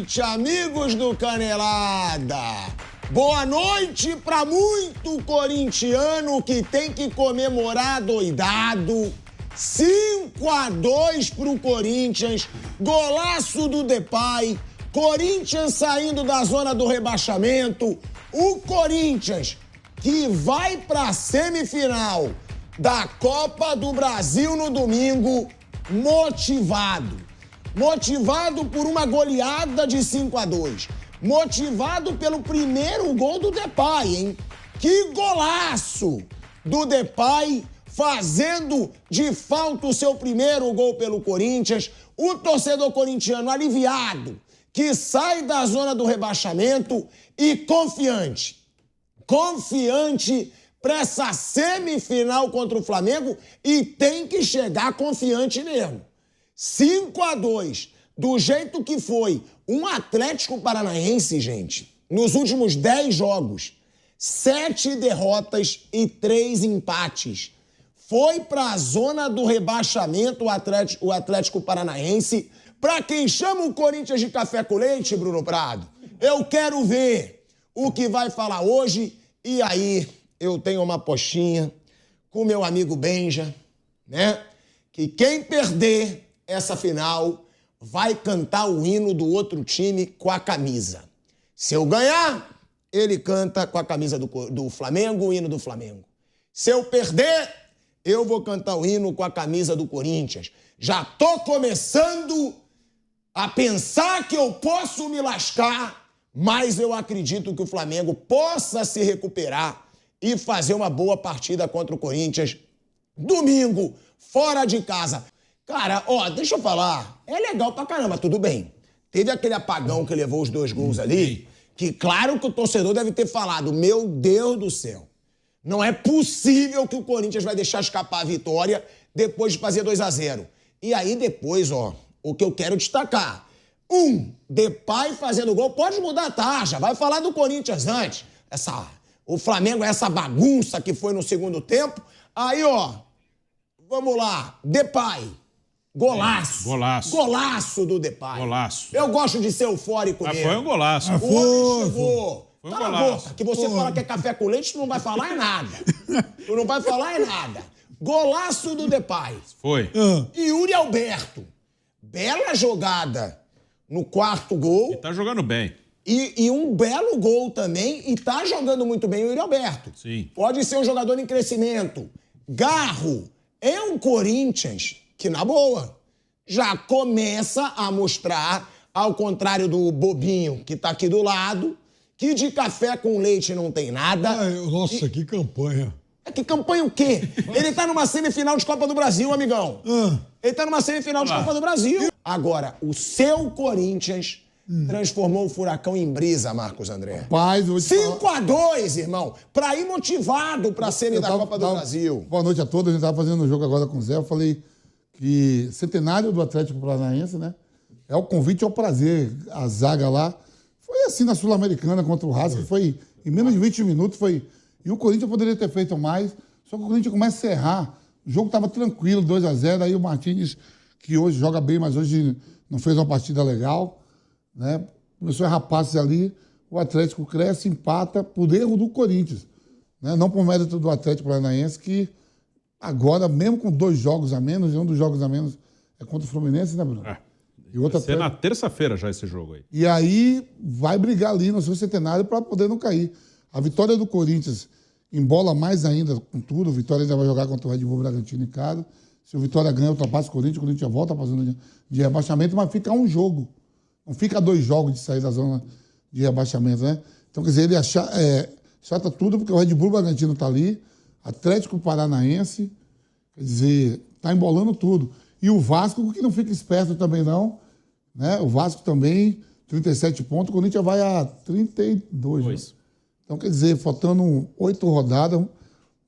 noite, amigos do Canelada. Boa noite para muito corintiano que tem que comemorar doidado. 5-2 pro Corinthians, golaço do Depay, Corinthians saindo da zona do rebaixamento. O Corinthians que vai pra semifinal da Copa do Brasil no domingo, motivado por uma goleada de 5-2, motivado pelo primeiro gol do Depay, hein? Que golaço do Depay, fazendo de falta o seu primeiro gol pelo Corinthians. O torcedor corintiano aliviado, que sai da zona do rebaixamento e confiante para essa semifinal contra o Flamengo, e tem que chegar confiante mesmo. 5-2, do jeito que foi. Um Atlético Paranaense, gente, nos últimos 10 jogos, 7 derrotas e 3 empates. Foi para a zona do rebaixamento o Atlético Paranaense. Para quem chama o Corinthians de café com leite, Bruno Prado, eu quero ver o que vai falar hoje. E aí, eu tenho uma apostinha com meu amigo Benja, né? Que quem perder essa final vai cantar o hino do outro time com a camisa. Se eu ganhar, ele canta com a camisa do Flamengo, o hino do Flamengo. Se eu perder, eu vou cantar o hino com a camisa do Corinthians. Já tô começando a pensar que eu posso me lascar, mas eu acredito que o Flamengo possa se recuperar e fazer uma boa partida contra o Corinthians domingo, fora de casa. Cara, deixa eu falar, é legal pra caramba, tudo bem. Teve aquele apagão que levou os 2 gols ali, que claro que o torcedor deve ter falado, meu Deus do céu, não é possível que o Corinthians vai deixar escapar a vitória depois de fazer 2-0. E aí depois, o que eu quero destacar, Depay fazendo gol, pode mudar a taxa, vai falar do Corinthians antes. O Flamengo é essa bagunça que foi no segundo tempo. Aí, vamos lá, Depay, golaço. Golaço do Depay. Golaço. Eu gosto de ser eufórico mesmo. Foi um golaço. O homem chegou. Foi um Cala a golaço. boca, que você fala que é café com leite, tu não vai falar em nada. Tu não vai falar em nada. Golaço do Depay. Foi. Yuri Alberto. Bela jogada no 4º gol. E tá jogando bem. E um belo gol também. E tá jogando muito bem o Yuri Alberto. Sim. Pode ser um jogador em crescimento. Garro é um Corinthians que, na boa, já começa a mostrar, ao contrário do Bobinho, que tá aqui do lado, que de café com leite não tem nada. Nossa, que campanha. Que campanha o quê? Ele tá numa semifinal de Copa do Brasil, amigão. Ele tá numa semifinal de Copa do Brasil. Agora, o seu Corinthians transformou o Furacão em brisa, Marcos André. 5-2, irmão. Pra ir motivado pra semi da Copa do Brasil. Boa noite a todos. A gente tava fazendo um jogo agora com o Zé. Eu falei que centenário do Atlético Paranaense, né? É o convite ao prazer. A zaga lá foi assim na Sul-Americana contra o Racing. Foi em menos de 20 minutos. E o Corinthians poderia ter feito mais. Só que o Corinthians começa a errar. O jogo estava tranquilo, 2-0. Aí o Martínez, que hoje joga bem, mas hoje não fez uma partida legal, né? Começou a errar passes ali. O Atlético cresce, empata por erro do Corinthians, né? Não por mérito do Atlético Paranaense, que agora, mesmo com 2 jogos a menos, e um dos jogos a menos é contra o Fluminense, né, Bruno? E outra Vai ser na terça-feira já esse jogo aí. E aí vai brigar ali no seu centenário para poder não cair. A vitória do Corinthians embola mais ainda com tudo. O Vitória ainda vai jogar contra o Red Bull Bragantino em casa. Se o Vitória ganha, ultrapassa o Corinthians já volta para a zona de rebaixamento, mas fica um jogo. Não fica 2 jogos de sair da zona de rebaixamento, né? Então, quer dizer, ele chata tudo, porque o Red Bull Bragantino está ali, Atlético Paranaense, quer dizer, está embolando tudo. E o Vasco, que não fica esperto também não, né? O Vasco também, 37 pontos, o Corinthians vai a 32. Né? Então, quer dizer, faltando 8 rodadas,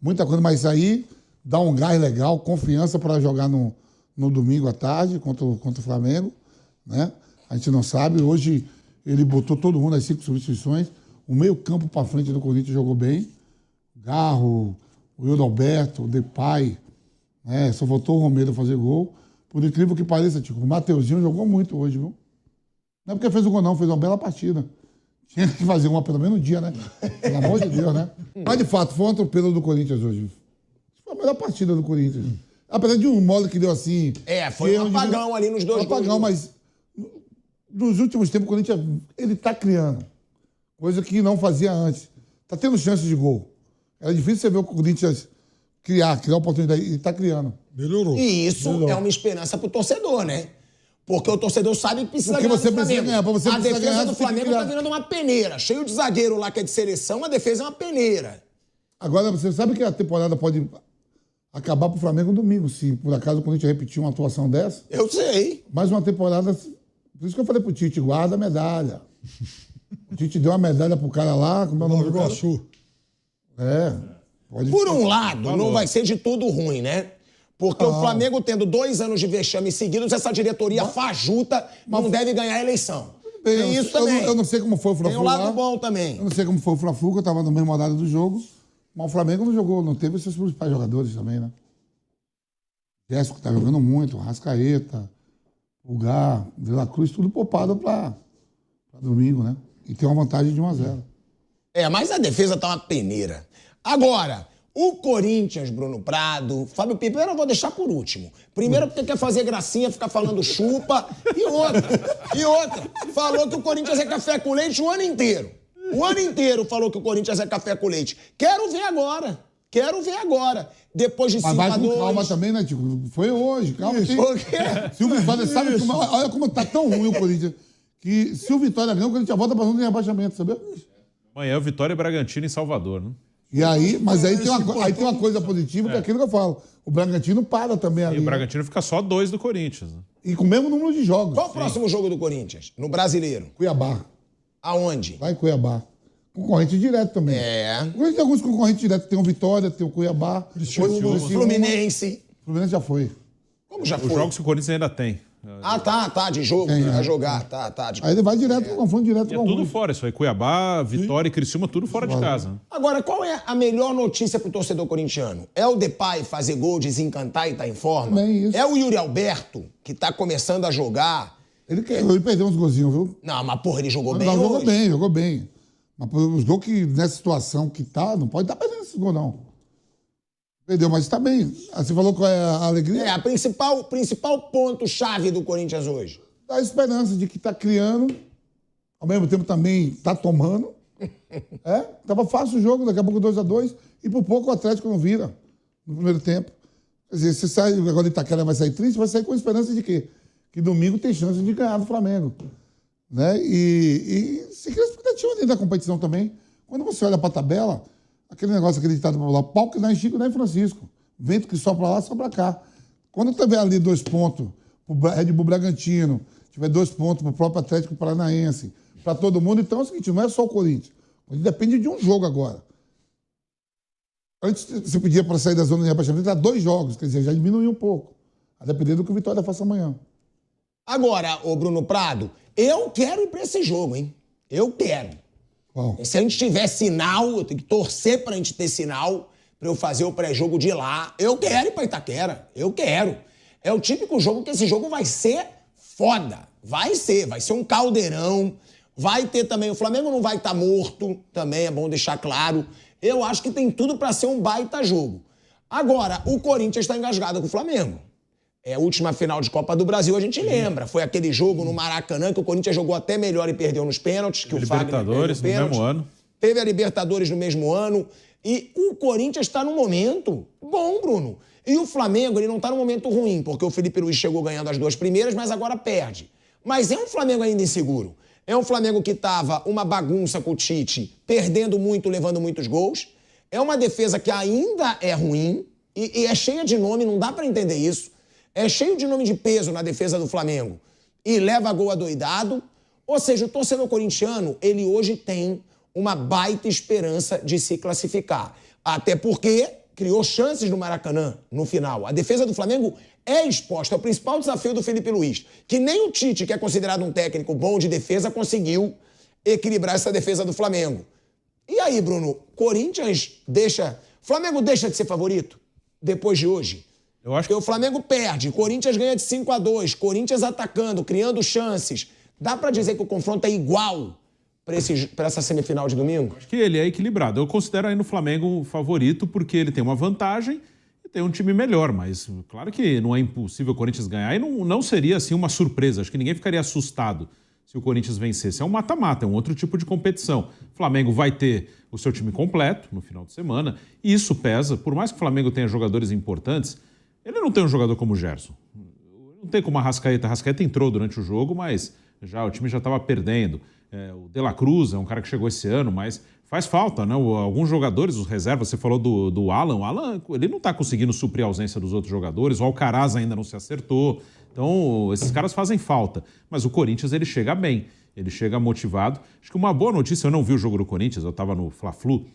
muita coisa, mas aí dá um gás legal, confiança para jogar no domingo à tarde contra o Flamengo, né? A gente não sabe, hoje ele botou todo mundo nas 5 substituições, o meio campo para frente do Corinthians jogou bem, Garro, o Yuri Alberto, o Depay, né? Só faltou o Romero fazer gol. Por incrível que pareça, Tico, o Mateuzinho jogou muito hoje, viu? Não é porque fez o gol, não. Fez uma bela partida. Tinha que fazer uma pelo menos um dia, né? Pelo amor de Deus, né? Mas, de fato, foi um atropelo do Corinthians hoje. Foi a melhor partida do Corinthians. Apesar de um mole que deu assim... Foi um apagão ali nos dois gols. Apagão, mas... Nos últimos tempos, o Corinthians, ele tá criando. Coisa que não fazia antes. Tá tendo chance de gol. Era difícil você ver o Corinthians criar oportunidade. E tá criando. Melhorou. E isso é uma esperança pro torcedor, né? Porque o torcedor sabe que precisa Porque ganhar você do precisa Flamengo. ganhar. Pra você a precisar defesa ganhar, do você tem que Flamengo criar. tá virando uma peneira. Cheio de zagueiro lá que é de seleção, a defesa é uma peneira. Agora, você sabe que a temporada pode acabar pro Flamengo domingo, se por acaso o Corinthians repetir uma atuação dessa. Eu sei. Mais uma temporada... Por isso que eu falei pro Tite, guarda a medalha. O Tite deu uma medalha pro cara lá, como é o nome do cara? Iguaçu. Pode... Por um lado, não vai ser de tudo ruim, né? Porque o Flamengo, tendo 2 anos de vexame seguidos, essa diretoria fajuta não deve ganhar a eleição. Tem isso também. Eu não sei como foi o Fla-Flu Tem um lado lá. bom também. Eu não sei como foi o Fla-Flu, que eu tava no mesmo horário do jogo. Mas o Flamengo não jogou, não teve seus principais jogadores também, né? Jéssico tá jogando muito, Rascaeta, Pulgar, De La Cruz, tudo poupado pra domingo, né? E tem uma vantagem de 1-0. Mas a defesa tá uma peneira. Agora, o Corinthians, Bruno Prado, Fábio Pipeiro eu vou deixar por último. Primeiro porque quer fazer gracinha, ficar falando chupa. E outra, falou que o Corinthians é café com leite o ano inteiro. O ano inteiro falou que o Corinthians é café com leite. Quero ver agora. Depois de 5-2... Mas vai com calma também, né, Tico? Foi hoje, calma. Por quê? Se o Vitória sabe como, olha como tá tão ruim o Corinthians, que se o Vitória ganhar, o Corinthians volta pra zona de rebaixamento, sabia? Amanhã é o Vitória e Bragantino em Salvador, né? E aí, mas aí tem uma coisa positiva, que é aquilo que eu falo. O Bragantino para também ali. E o Bragantino fica só 2 do Corinthians, né? E com o mesmo número de jogos. Qual o próximo jogo do Corinthians? No Brasileiro? Cuiabá. Aonde? Lá em Cuiabá. Concorrente direto também. O Corinthians tem alguns concorrentes diretos. Tem o Vitória, tem o Cuiabá. Fluminense. O Fluminense já foi. Como já Os foi? jogos que o Corinthians ainda tem. Tá, de jogo, vai jogar, tá. Aí ele vai direto, confronto direto E é com o tudo Rui. fora isso aí. Cuiabá, Vitória e Criciúma, tudo fora de casa. Né? Agora, qual é a melhor notícia pro torcedor corintiano? É o Depay fazer gol, desencantar e tá em forma? Também isso. É o Yuri Alberto, que tá começando a jogar? Ele perdeu uns golzinhos, viu? Não, mas porra, ele jogou bem Não, hoje. jogou bem. Mas os gols que nessa situação que tá, não pode estar perdendo esse gol, não. Perdeu, mas tá bem. Você falou qual é a alegria? O principal ponto-chave do Corinthians hoje. Dá a esperança de que tá criando, ao mesmo tempo também tá tomando. Tava fácil o jogo, daqui a pouco 2-2, e por pouco o Atlético não vira no primeiro tempo. Quer dizer, você sai, agora Itaquera vai sair triste, vai sair com a esperança de quê? Que domingo tem chance de ganhar do Flamengo. Né? E se cria expectativa dentro da competição também. Quando você olha para a tabela, aquele negócio acreditado para lá, pau que dá em Chico, dá em Francisco. Vento que sopra lá, sopra cá. Quando tiver ali 2 pontos pro Red Bull Bragantino, tiver 2 pontos pro próprio Atlético Paranaense, para todo mundo, então é o seguinte, não é só o Corinthians. O Corinthians depende de um jogo agora. Antes você pedia para sair da zona de rebaixamento, era 2 jogos, quer dizer, já diminuiu um pouco. A depender do que o Vitória faça amanhã. Agora, ô Bruno Prado, eu quero ir pra esse jogo, hein? Eu quero. Bom. Se a gente tiver sinal, eu tenho que torcer pra gente ter sinal pra eu fazer o pré-jogo de lá. Eu quero ir pra Itaquera. Eu quero. É o típico jogo que esse jogo vai ser foda. Vai ser um caldeirão. Vai ter também, o Flamengo não vai estar morto, também é bom deixar claro. Eu acho que tem tudo pra ser um baita jogo. Agora, o Corinthians tá engasgado com o Flamengo. A última final de Copa do Brasil, a gente lembra. Foi aquele jogo no Maracanã que o Corinthians jogou até melhor e perdeu nos pênaltis. Que o Libertadores no mesmo ano. Teve a Libertadores no mesmo ano. E o Corinthians está num momento bom, Bruno. E o Flamengo, ele não está num momento ruim, porque o Felipe Luiz chegou ganhando as 2 primeiras, mas agora perde. Mas é um Flamengo ainda inseguro. É um Flamengo que estava uma bagunça com o Tite, perdendo muito, levando muitos gols. É uma defesa que ainda é ruim e é cheia de nome, não dá para entender isso. É cheio de nome de peso na defesa do Flamengo e leva gol adoidado. Ou seja, o torcedor corintiano, ele hoje tem uma baita esperança de se classificar. Até porque criou chances no Maracanã no final. A defesa do Flamengo é exposta. É o principal desafio do Felipe Luiz, que nem o Tite, que é considerado um técnico bom de defesa, conseguiu equilibrar essa defesa do Flamengo. E aí, Bruno, Flamengo deixa de ser favorito depois de hoje? Eu acho que o Flamengo perde, Corinthians ganha de 5-2, Corinthians atacando, criando chances, Dá pra dizer que o confronto é igual para essa semifinal de domingo? Acho que ele é equilibrado. Eu considero ainda o Flamengo o favorito porque ele tem uma vantagem e tem um time melhor, mas claro que não é impossível o Corinthians ganhar e não seria assim uma surpresa. Acho que ninguém ficaria assustado se o Corinthians vencesse. É um mata-mata, é um outro tipo de competição. O Flamengo vai ter o seu time completo no final de semana e isso pesa. Por mais que o Flamengo tenha jogadores importantes, ele não tem um jogador como o Gerson. Não tem como a Arrascaeta. A Arrascaeta entrou durante o jogo, mas o time já estava perdendo. O De La Cruz é um cara que chegou esse ano, mas faz falta, né? Alguns jogadores, os reservas, você falou do Alan. O Alan, ele não está conseguindo suprir a ausência dos outros jogadores. O Alcaraz ainda não se acertou. Então, esses caras fazem falta. Mas o Corinthians, ele chega bem. Ele chega motivado. Acho que uma boa notícia, eu não vi o jogo do Corinthians, eu estava no Fla-Flu.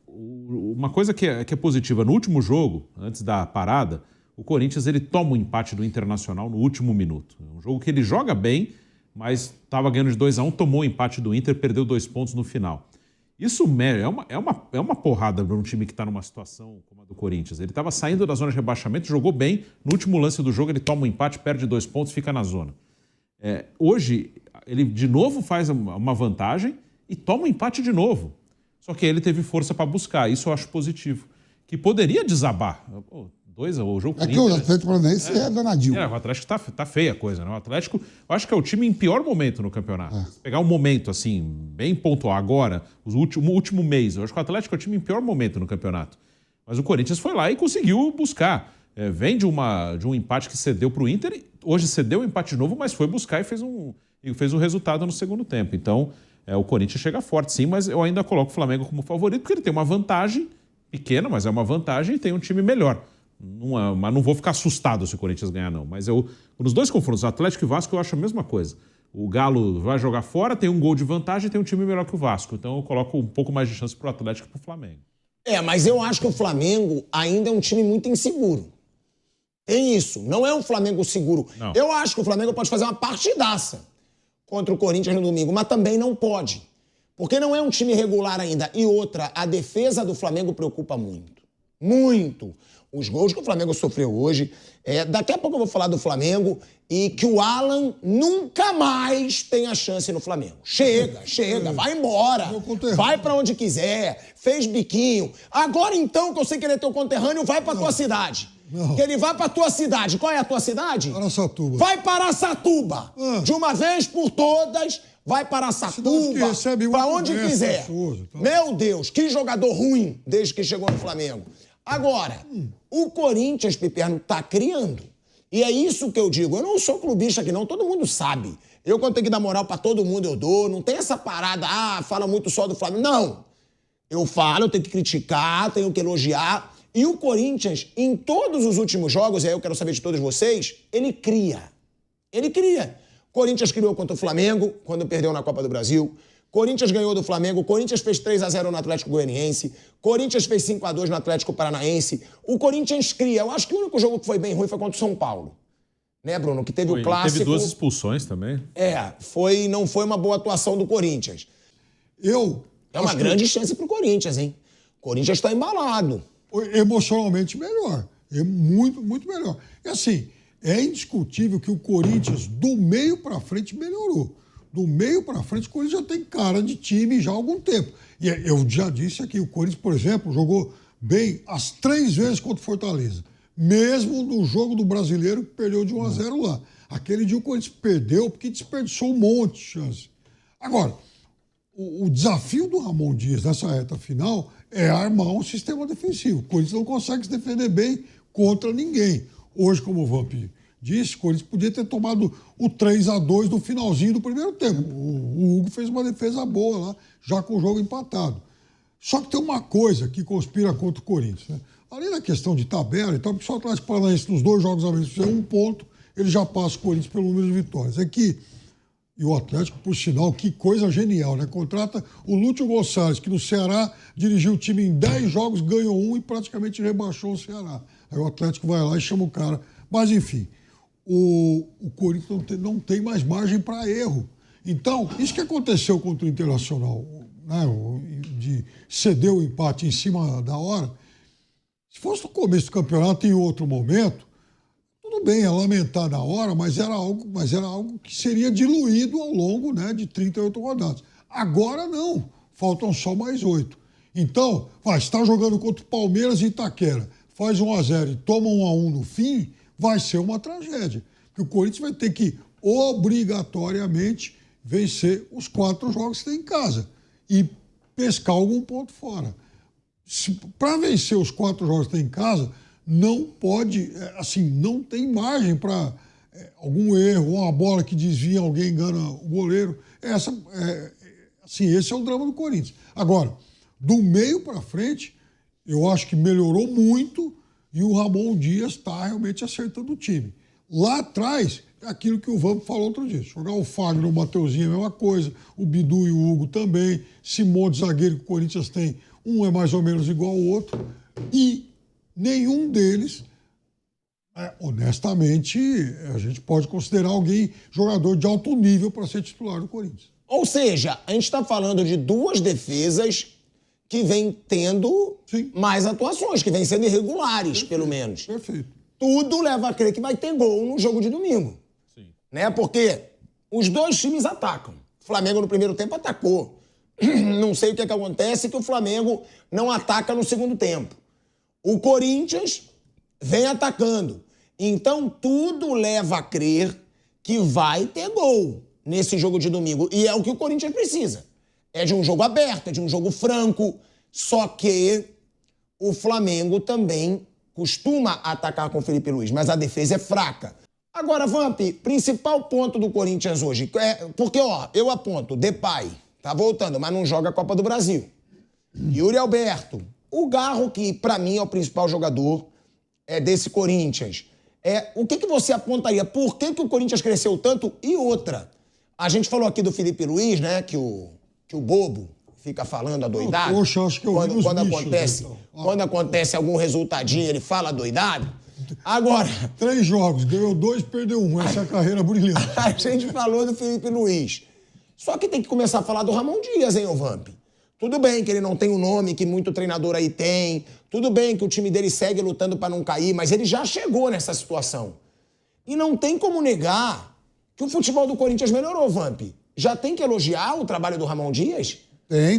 Uma coisa que é positiva, no último jogo, antes da parada, o Corinthians ele toma o empate do Internacional no último minuto. É um jogo que ele joga bem, mas estava ganhando de 2-1, tomou o empate do Inter, perdeu 2 pontos no final. Isso é uma porrada para um time que está numa situação como a do Corinthians. Ele estava saindo da zona de rebaixamento, jogou bem, no último lance do jogo ele toma um empate, perde 2 pontos, fica na zona. Hoje, ele de novo faz uma vantagem e toma um empate de novo. Só que ele teve força para buscar, isso eu acho positivo. Que poderia desabar. O jogo que o Atlético Paranaense é danadinho. O Atlético tá feia a coisa, né? O Atlético, eu acho que é o time em pior momento no campeonato. Se pegar um momento, assim, bem pontual, agora, o último mês, eu acho que o Atlético é o time em pior momento no campeonato. Mas o Corinthians foi lá e conseguiu buscar. Vem de um empate que cedeu para o Inter, hoje cedeu o empate de novo, mas foi buscar e fez o resultado no segundo tempo. Então, o Corinthians chega forte, sim, mas eu ainda coloco o Flamengo como favorito, porque ele tem uma vantagem pequena, mas é uma vantagem e tem um time melhor. Mas não vou ficar assustado se o Corinthians ganhar, não. Mas nos dois confrontos, Atlético e Vasco, eu acho a mesma coisa. O Galo vai jogar fora, tem um gol de vantagem e tem um time melhor que o Vasco. Então eu coloco um pouco mais de chance pro Atlético e pro Flamengo. Mas eu acho que o Flamengo ainda é um time muito inseguro. Tem isso. Não é um Flamengo seguro. Não. Eu acho que o Flamengo pode fazer uma partidaça contra o Corinthians no domingo, mas também não pode. Porque não é um time regular ainda. E outra, a defesa do Flamengo preocupa muito. Muito. Os gols que o Flamengo sofreu hoje. Daqui a pouco eu vou falar do Flamengo e que o Alan nunca mais tenha chance no Flamengo. Chega, vai embora. Vai pra onde quiser. Fez biquinho. Agora então, que eu sei que ele é teu conterrâneo, vai pra tua cidade. Não. Que ele vai pra tua cidade. Qual é a tua cidade? Araçatuba. Vai para Araçatuba. De uma vez por todas, vai para Araçatuba. Pra onde quiser. Tá? Meu Deus, que jogador ruim desde que chegou no Flamengo. Agora, o Corinthians, Piperno, tá criando. E é isso que eu digo. Eu não sou clubista aqui, não. Todo mundo sabe. Eu, quando tenho que dar moral pra todo mundo, eu dou. Não tem essa parada, fala muito só do Flamengo. Não. Eu falo, eu tenho que criticar, tenho que elogiar. E o Corinthians, em todos os últimos jogos, e aí eu quero saber de todos vocês, ele cria. Ele cria. Corinthians criou contra o Flamengo, quando perdeu na Copa do Brasil. Corinthians ganhou do Flamengo, Corinthians fez 3-0 no Atlético Goianiense, Corinthians fez 5-2 no Atlético Paranaense. O Corinthians cria. Eu acho que o único jogo que foi bem ruim foi contra o São Paulo. Né, Bruno? Que teve o clássico. Teve 2 expulsões também. Não foi uma boa atuação do Corinthians. É uma grande chance pro Corinthians, hein? O Corinthians tá embalado. Emocionalmente melhor. É muito, muito melhor. E assim, é indiscutível que o Corinthians, do meio pra frente, melhorou. Do meio para frente, o Corinthians já tem cara de time já há algum tempo. E eu já disse aqui, o Corinthians, por exemplo, jogou bem as 3 vezes contra o Fortaleza. Mesmo no jogo do Brasileiro, que perdeu de 1-0 lá. Aquele dia o Corinthians perdeu porque desperdiçou um monte de chance. Agora, o desafio do Ramon Dias nessa reta final é armar um sistema defensivo. O Corinthians não consegue se defender bem contra ninguém. Hoje, como o Vamp disse, o Corinthians podia ter tomado o 3-2 no finalzinho do primeiro tempo. O Hugo fez uma defesa boa lá, já com o jogo empatado. Só que tem uma coisa que conspira contra o Corinthians, né? Além da questão de tabela e tal, porque só o Atlético Paranaense nos 2 jogos a menos fizer 1 ponto, ele já passa o Corinthians pelo número de vitórias. E o Atlético, por sinal, que coisa genial, né? Contrata o Lúcio Gonçalves, que no Ceará dirigiu o time em 10 jogos, ganhou 1 e praticamente rebaixou o Ceará. Aí o Atlético vai lá e chama o cara. Mas, enfim, o Corinthians não tem mais margem para erro. Então, isso que aconteceu contra o Internacional, né? De ceder o empate em cima da hora, se fosse no começo do campeonato, em outro momento, tudo tudo bem, é lamentar na hora, mas era algo que seria diluído ao longo, né, de 38 rodadas. Agora não, faltam só mais 8. Então, vai, está jogando contra o Palmeiras e Itaquera, faz 1-0 e toma 1-1 no fim, vai ser uma tragédia. Porque o Corinthians vai ter que, obrigatoriamente, vencer os 4 jogos que tem em casa e pescar algum ponto fora. Para vencer os 4 jogos que tem em casa, não pode, assim, não tem margem para algum erro, uma bola que desvia, alguém engana o goleiro. Esse é o drama do Corinthians. Agora, do meio para frente, eu acho que melhorou muito e o Ramon Dias está realmente acertando o time. Lá atrás, é aquilo que o Vamp falou outro dia. Jogar o Fagner, o Mateuzinho é a mesma coisa, o Bidu e o Hugo também, Simone, zagueiro que o Corinthians tem, um é mais ou menos igual ao outro, e nenhum deles, honestamente, a gente pode considerar alguém jogador de alto nível para ser titular do Corinthians. Ou seja, a gente está falando de 2 defesas que vêm tendo mais atuações, que vêm sendo irregulares, pelo menos. Perfeito. Tudo leva a crer que vai ter gol no jogo de domingo. Sim. Né? Porque os 2 times atacam. O Flamengo no primeiro tempo atacou. Não sei o que acontece, que o Flamengo não ataca no segundo tempo. O Corinthians vem atacando. Então, tudo leva a crer que vai ter gol nesse jogo de domingo. E é o que o Corinthians precisa. É de um jogo aberto, é de um jogo franco. Só que o Flamengo também costuma atacar com o Felipe Luiz, mas a defesa é fraca. Agora, Vamp, principal ponto do Corinthians hoje, porque, eu aponto, Depay, tá voltando, mas não joga a Copa do Brasil. Yuri Alberto, o Garro, que pra mim é o principal jogador desse Corinthians. O que você apontaria? Por que o Corinthians cresceu tanto? E outra, a gente falou aqui do Felipe Luiz, né, que o bobo fica falando adoidado. Poxa, acho que eu vi quando acontece algum resultadinho, ele fala adoidado. Agora... 3 jogos, ganhou 2, perdeu 1. Essa é a carreira brilhante. A gente falou do Felipe Luiz. Só que tem que começar a falar do Ramon Dias, hein, ô Vamp? Tudo bem que ele não tem o nome que muito treinador aí tem. Tudo bem que o time dele segue lutando para não cair, mas ele já chegou nessa situação. E não tem como negar que o futebol do Corinthians melhorou, Vamp. Já tem que elogiar o trabalho do Ramon Dias?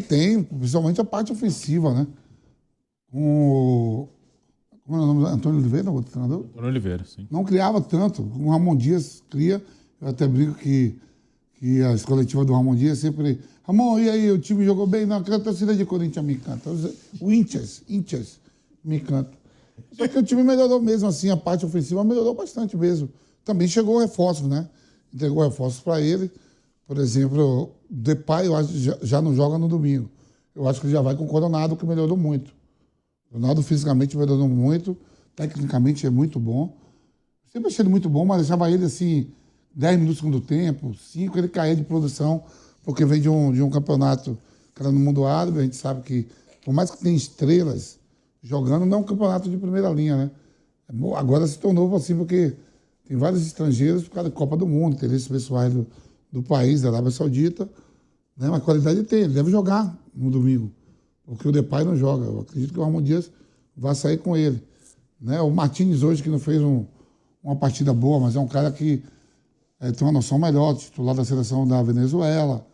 Tem, principalmente a parte ofensiva, né? Como é o nome? Antônio Oliveira, o treinador? Antônio Oliveira, sim. Não criava tanto. O Ramon Dias cria. Eu até brinco que as coletivas do Ramon Dias sempre... Ramon, e aí, o time jogou bem? Não, aquela torcida de Corinthians me encanta. O Inchers me encanta. Só que o time melhorou mesmo, assim, a parte ofensiva melhorou bastante mesmo. Também chegou reforços, né? Entregou reforços para ele. Por exemplo, o Depay, eu acho que já não joga no domingo. Eu acho que ele já vai com o Coronado, que melhorou muito. O Coronado fisicamente melhorou muito, tecnicamente é muito bom. Sempre achei ele muito bom, mas deixava ele assim, 10 minutos no segundo tempo, 5, ele caía de produção, porque vem de um campeonato que era no mundo árabe. A gente sabe que, por mais que tenha estrelas jogando, não é um campeonato de primeira linha, né? Agora se tornou assim, porque tem vários estrangeiros por causa da Copa do Mundo, interesses pessoais do país, da Arábia Saudita, né? Mas qualidade tem, ele deve jogar no domingo, porque o Depay não joga. Eu acredito que o Ramon Dias vai sair com ele, né? O Martínez hoje, que não fez uma partida boa, mas é um cara que tem uma noção melhor, titular da seleção da Venezuela,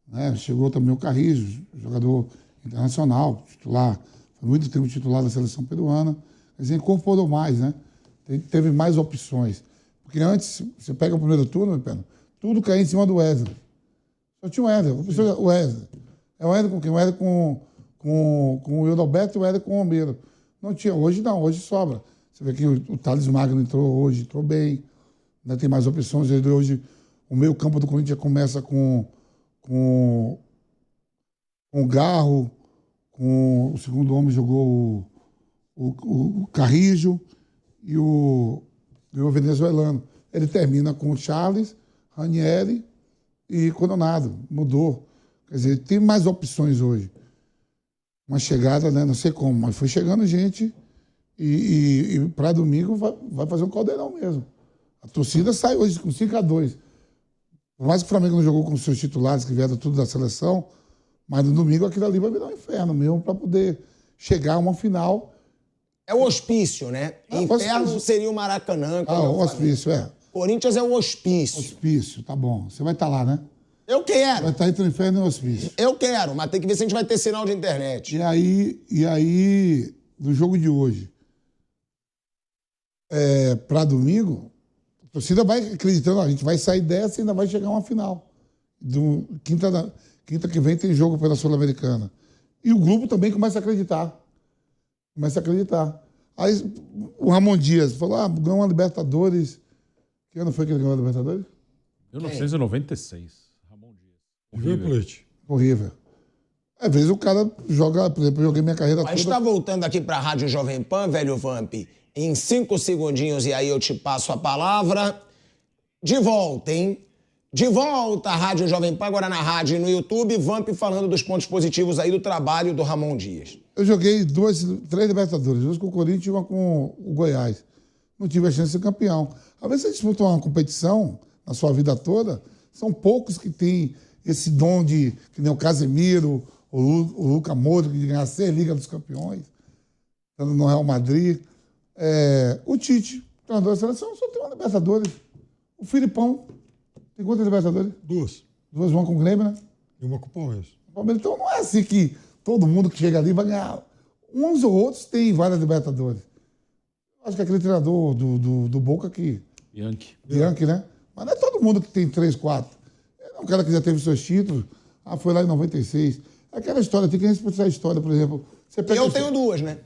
né? Chegou também o Carrijo, jogador internacional, titular, foi muito tempo titular da seleção peruana. Quer dizer, incorporou mais, né? Teve mais opções. Porque antes, você pega o primeiro turno, meu pé, tudo caía em cima do Wesley. Só tinha o Wesley. O Wesley. É o Wesley com quem? O Wesley com o Yuri Alberto e o Wesley com o Romero. Não tinha. Hoje não, hoje sobra. Você vê que o Thales Magno entrou hoje, entrou bem. Ainda tem mais opções. Hoje o meio campo do Corinthians começa com o Garro, com o segundo homem jogou o Carrijo e o venezuelano. Ele termina com o Charles, Ranieri e Coronado. Mudou. Quer dizer, tem mais opções hoje. Uma chegada, né? Não sei como, mas foi chegando gente e para domingo vai fazer um caldeirão mesmo. A torcida sai hoje com 5-2. Por mais que o Flamengo não jogou com os seus titulares, que vieram tudo da seleção, mas no domingo aquilo ali vai virar um inferno mesmo para poder chegar a uma final É o hospício, né? Inferno hospício. seria o Maracanã. O hospício, Corinthians é o hospício. Hospício, tá bom. Você vai estar lá, né? Eu quero. Vai estar entre o inferno e o hospício. Eu quero, mas tem que ver se a gente vai ter sinal de internet. E aí no jogo de hoje, para domingo, a torcida vai acreditando, a gente vai sair dessa e ainda vai chegar a uma final. Quinta que vem tem jogo pela Sul-Americana. E o grupo também começa a acreditar. Aí o Ramon Dias falou, ganhou uma Libertadores. Que ano foi que ele ganhou a Libertadores? 1996. Ramon Dias. River Plate. O River. Às vezes o cara joga, por exemplo, eu joguei minha carreira Mas toda. está voltando aqui para a Rádio Jovem Pan, velho Vamp, em 5 segundinhos e aí eu te passo a palavra. De volta, hein? De volta à Rádio Jovem Pan, agora na rádio e no YouTube, Vamp falando dos pontos positivos aí do trabalho do Ramon Dias. Eu joguei 3 Libertadores, 2 com o Corinthians e uma com o Goiás. Não tive a chance de ser campeão. Às vezes você disputa uma competição na sua vida toda, são poucos que têm esse dom de, que nem o Casemiro, o Luka Modric, de ganhar 6 Ligas dos Campeões, estando no Real Madrid. O Tite, treinador da seleção, só tem uma Libertadores. O Filipão, tem quantas Libertadores? 2. 2, uma com o Grêmio, né? E uma com o Palmeiras. Então não é assim que todo mundo que chega ali vai ganhar. Uns ou outros têm várias Libertadores. Acho que aquele treinador do Boca que... Bianchi, né? Mas não é todo mundo que tem 3, 4. É um cara que já teve seus títulos. Foi lá em 96. Aquela história, tem que respeitar a história, por exemplo. Eu tenho 2, né?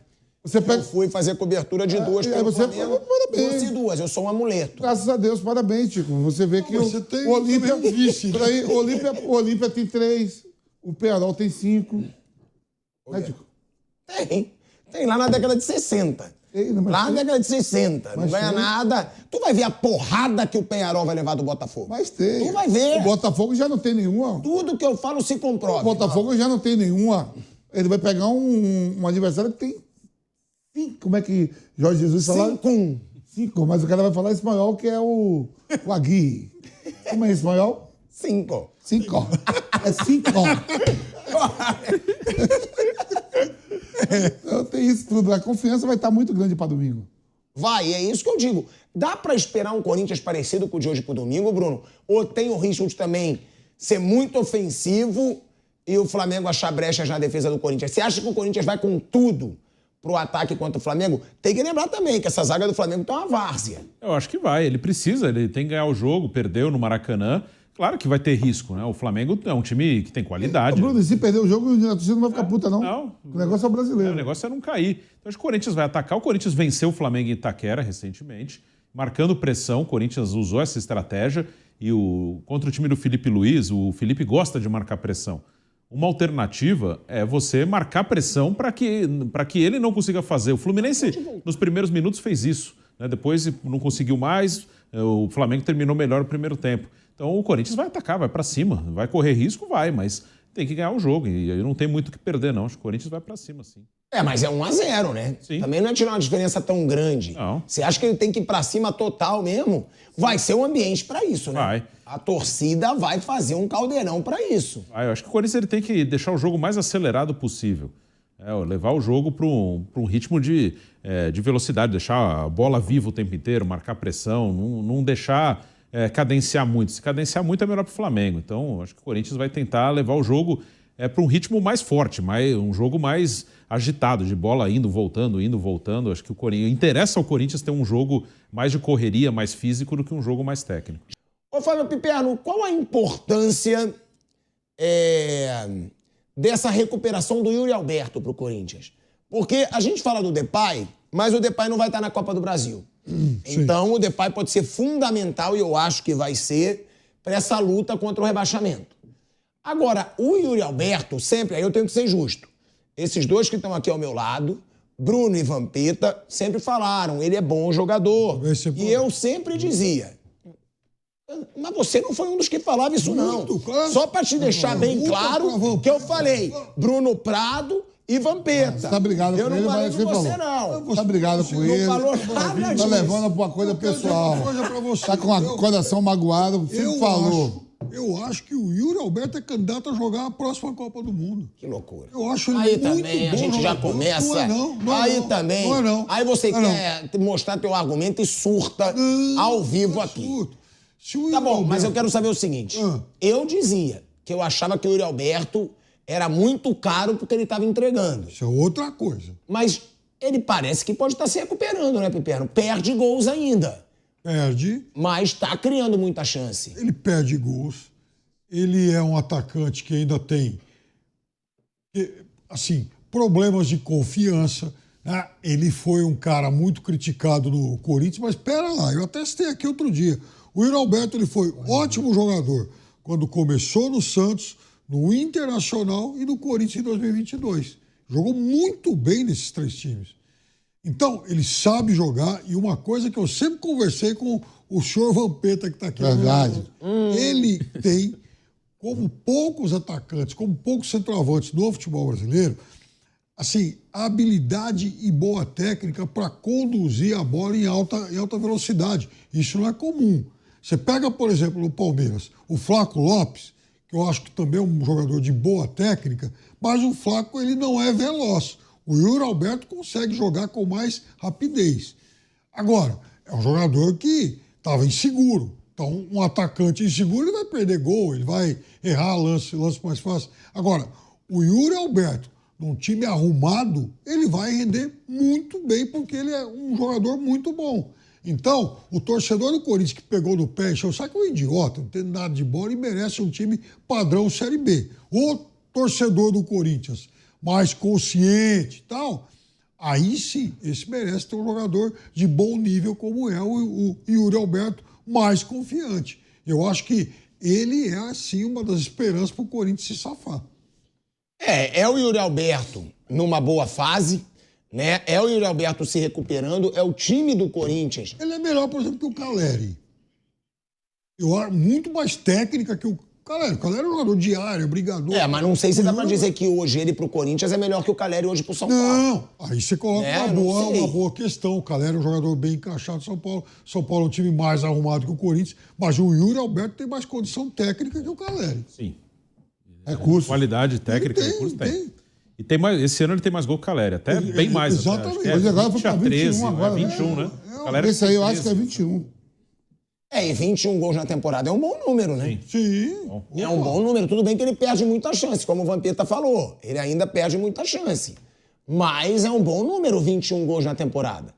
Eu fui fazer cobertura de 2 pelo Flamengo. Parabéns. Trouxe 2, eu sou um amuleto. Graças a Deus, parabéns, Tico. Você vê que você tem o Olímpia... também um vice. O Olímpia tem 3, o Pearol tem 5. Né, Tico? Tem lá na década de 60. Lá na década de 60. Não ganha nada. Tu vai ver a porrada que o Peñarol vai levar do Botafogo. Mas tem. Tu vai ver. O Botafogo já não tem nenhuma. Tudo que eu falo se comprova. O Botafogo já não tem nenhuma. Ele vai pegar um adversário que tem 5. Como é que Jorge Jesus fala? 5. Mas o cara vai falar espanhol, que é o Aguirre. Como é em espanhol? 5. 5. É 5. Então tem isso tudo. A confiança vai estar muito grande para domingo. Vai, é isso que eu digo. Dá para esperar um Corinthians parecido com o de hoje pro domingo, Bruno? Ou tem o risco de também ser muito ofensivo e o Flamengo achar brechas na defesa do Corinthians? Você acha que o Corinthians vai com tudo pro ataque contra o Flamengo? Tem que lembrar também que essa zaga do Flamengo tá uma várzea. Eu acho que vai. Ele precisa, ele tem que ganhar o jogo, perdeu no Maracanã. Claro que vai ter risco, né? O Flamengo é um time que tem qualidade. Bruno, se perder o jogo, a torcida não vai ficar puta, não. Não. O negócio é o brasileiro. O negócio é não cair. Então acho que o Corinthians vai atacar. O Corinthians venceu o Flamengo em Itaquera recentemente, marcando pressão. O Corinthians usou essa estratégia e contra o time do Felipe Luiz, o Felipe gosta de marcar pressão. Uma alternativa é você marcar pressão para que ele não consiga fazer. O Fluminense, nos primeiros minutos, fez isso, né? Depois não conseguiu mais. O Flamengo terminou melhor o primeiro tempo. Então o Corinthians vai atacar, vai para cima. Vai correr risco? Vai, mas tem que ganhar o jogo. E aí não tem muito o que perder, não. Acho que o Corinthians vai para cima, sim. Mas é 1-0, né? Sim. Também não é tirar uma diferença tão grande. Não. Você acha que ele tem que ir pra cima total mesmo? Vai ser um ambiente pra isso, né? Vai. A torcida vai fazer um caldeirão pra isso. Eu acho que o Corinthians ele tem que deixar o jogo mais acelerado possível. Levar o jogo para um ritmo de velocidade, deixar a bola viva o tempo inteiro, marcar pressão, não deixar cadenciar muito. Se cadenciar muito é melhor para o Flamengo. Então, acho que o Corinthians vai tentar levar o jogo para um ritmo mais forte, um jogo mais agitado, de bola indo, voltando. Acho que interessa ao Corinthians ter um jogo mais de correria, mais físico, do que um jogo mais técnico. Ô, Fábio Piperno, qual a importância dessa recuperação do Yuri Alberto pro Corinthians? Porque a gente fala do Depay, mas o Depay não vai estar na Copa do Brasil. Então, o Depay pode ser fundamental, e eu acho que vai ser, para essa luta contra o rebaixamento. Agora, o Yuri Alberto, sempre, aí eu tenho que ser justo, esses dois que estão aqui ao meu lado, Bruno e Vampeta, sempre falaram, ele é bom jogador. E eu sempre dizia, mas você não foi um dos que falava isso, não. Claro. Só para te deixar bem claro que eu falei Bruno Prado e Vampeta. Você tá brigado com ele, não falei mas de você você, falou. não. Tá brigado com ele. Não falou nada Tá disso. levando pra uma coisa pessoal. Coisa pra você. Tá com o coração magoado, sempre falou. Eu acho que o Yuri Alberto é candidato a jogar a próxima Copa do Mundo. Que loucura. Eu acho ele Aí muito também bom a gente já jogador. começa. Não é não é aí não. também. Não é não. Aí você Não é quer mostrar teu argumento e surta ao vivo aqui. Se o Tá Yuri bom, mas Alberto- eu quero saber o seguinte. Ah. Eu dizia que eu achava que o Yuri Alberto era muito caro porque ele estava entregando. Isso é outra coisa. Mas ele parece que pode estar se recuperando, né, Piperno? Perde gols ainda, Perde, mas está criando muita chance. ele perde gols. Ele é um atacante que ainda tem, assim, problemas de confiança. Né? Ele foi um cara muito criticado no Corinthians, mas espera lá, eu até citei aqui outro dia. O Yuri Alberto ele foi ótimo jogador quando começou no Santos, no Internacional e no Corinthians em 2022. Jogou muito bem nesses 3 times. Então, ele sabe jogar e uma coisa que eu sempre conversei com o senhor Vampeta que está aqui. Verdade. Ele tem, como poucos atacantes, como poucos centroavantes no futebol brasileiro, assim, habilidade e boa técnica para conduzir a bola em alta velocidade. Isso não é comum. Você pega, por exemplo, no Palmeiras, o Flaco Lopes, que eu acho que também é um jogador de boa técnica, mas o Flaco ele não é veloz. O Yuri Alberto consegue jogar com mais rapidez. Agora, é um jogador que estava inseguro. Então, um atacante inseguro ele vai perder gol, ele vai errar lance mais fácil. Agora, o Yuri Alberto, num time arrumado, ele vai render muito bem, porque ele é um jogador muito bom. Então, o torcedor do Corinthians que pegou no pé, encheu o saco, é um idiota, não tem nada de bola e merece um time padrão Série B. O torcedor do Corinthians mais consciente e tal, aí sim, esse merece ter um jogador de bom nível como é o Yuri Alberto, mais confiante. Eu acho que ele é, assim, uma das esperanças para o Corinthians se safar. É o Yuri Alberto numa boa fase, né? É o Yuri Alberto se recuperando, é o time do Corinthians. Ele é melhor, por exemplo, que o Caleri. Eu acho muito mais técnica que o Caleri. O Caleri é um jogador de área, brigador. Mas não sei se dá pra dizer que hoje ele pro Corinthians é melhor que o Caleri hoje pro São Paulo. Não, aí você coloca não sei. uma boa questão. O Caleri é um jogador bem encaixado em São Paulo. São Paulo é um time mais arrumado que o Corinthians, mas o Yuri Alberto tem mais condição técnica que o Caleri. Sim. Recurso. Qualidade técnica, recurso tem. E tem mais, esse ano ele tem mais gol que o Caleri, até bem mais. Exatamente. Até, Mas agora foi 20 a pra 21 13, agora, 21, né? O Caleri Esse aí eu fez acho que é 13. 21. E 21 gols na temporada é um bom número, né? Sim. É um bom número. Tudo bem que ele perde muita chance, como o Vampeta falou. Ele ainda perde muita chance. Mas é um bom número, 21 gols na temporada.